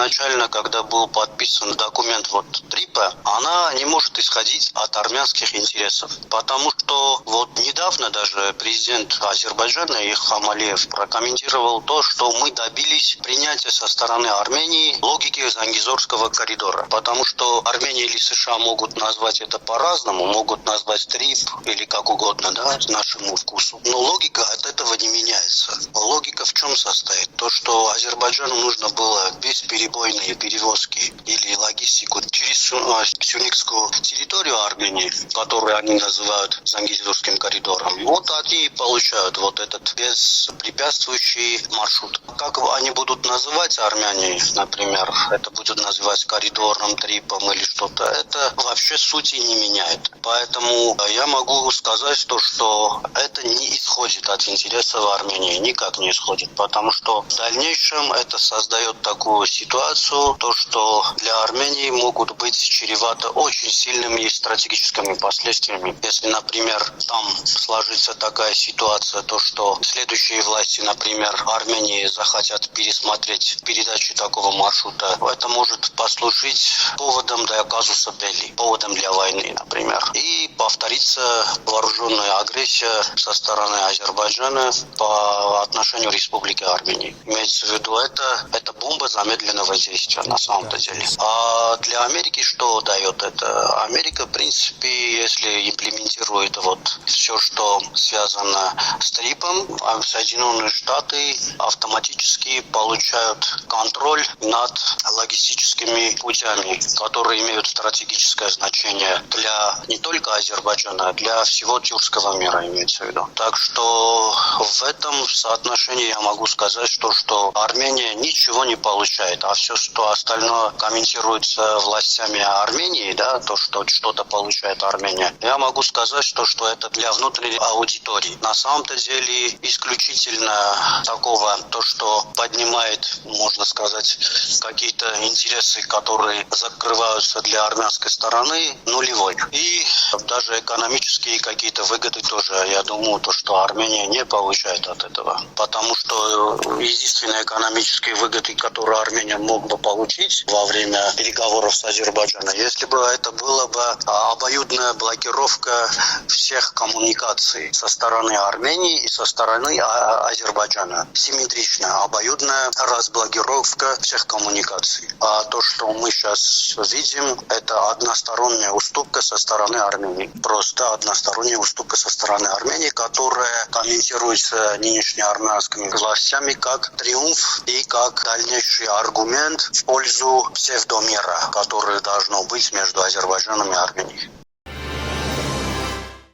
изначально, когда был подписан документ Трипа, она не может исходить от армянских интересов. Потому что недавно даже президент Азербайджана Ильхам Алиев прокомментировал то, что мы добились принятия со стороны Армении логики Зангизорского коридора. Потому что Армения или США могут назвать это по-разному, могут назвать Трип или как угодно, нашему вкусу. Но логика от этого не меняется. Логика в чем состоит? То, что Азербайджану нужно было бесперебойные перевозки или логистику через сюникскую территорию Армении, которую они называют Зангизурским коридором. Они получают этот беспрепятствующий маршрут. Как они будут называть армяне, например, это будет называть коридором, трипом или что-то, это вообще сути не меняет. Поэтому я могу сказать то, что это не исходит от интересов Армении, никак не исходит, потому что в дальнейшем это создает такую ситуацию, то, что для Армении могут быть чреваты очень сильными стратегическими последствиями. Если, например, там сложится такая ситуация, то, что следующие власти, например, Армении захотят пересмотреть передачу такого маршрута, это может послужить поводом для казуса белли, поводом для войны, например. И повторится вооруженная агрессия со стороны Азербайджана по отношению к Республике Армении. Имеется в виду, это бомба замедленного действия на самом-то деле. А для Америки что дает это? Америка, в принципе, если имплементирует все, что связано с ТРИПом, Соединенные Штаты автоматически получают контроль над логистическими путями, которые имеют стратегическое значение для не только Азербайджана, а для всего тюркского мира, имеется в виду. Так что в этом соотношении я могу сказать, что Армения ничего не получает, а все, что остальное комментируется властями Армении, то, что что-то получает Армения, я могу сказать, что это для внутренней аудитории. На самом-то деле исключительно такого, то, что поднимает, можно сказать, какие-то интересы, которые закрываются для армянской стороны, нулевой. И даже экономические какие-то выгоды тоже, я думаю, то, что Армения не получает от этого. Потому что единственные экономические выгоды, которые Армения мог бы получить во время переговоров с Азербайджаном, если бы это была бы обоюдная блокировка всех коммуникаций со стороны Армении и со стороны Азербайджана. Симметричная, обоюдная разблокировка всех коммуникаций. А то, что мы сейчас видим, это односторонняя уступка со стороны Армении. Просто односторонняя уступка со стороны Армении, которая комментируется нынешними армянскими властями как триумф и как дальнейший аргумент в пользу псевдомира, который должно быть между Азербайджаном и Арменией.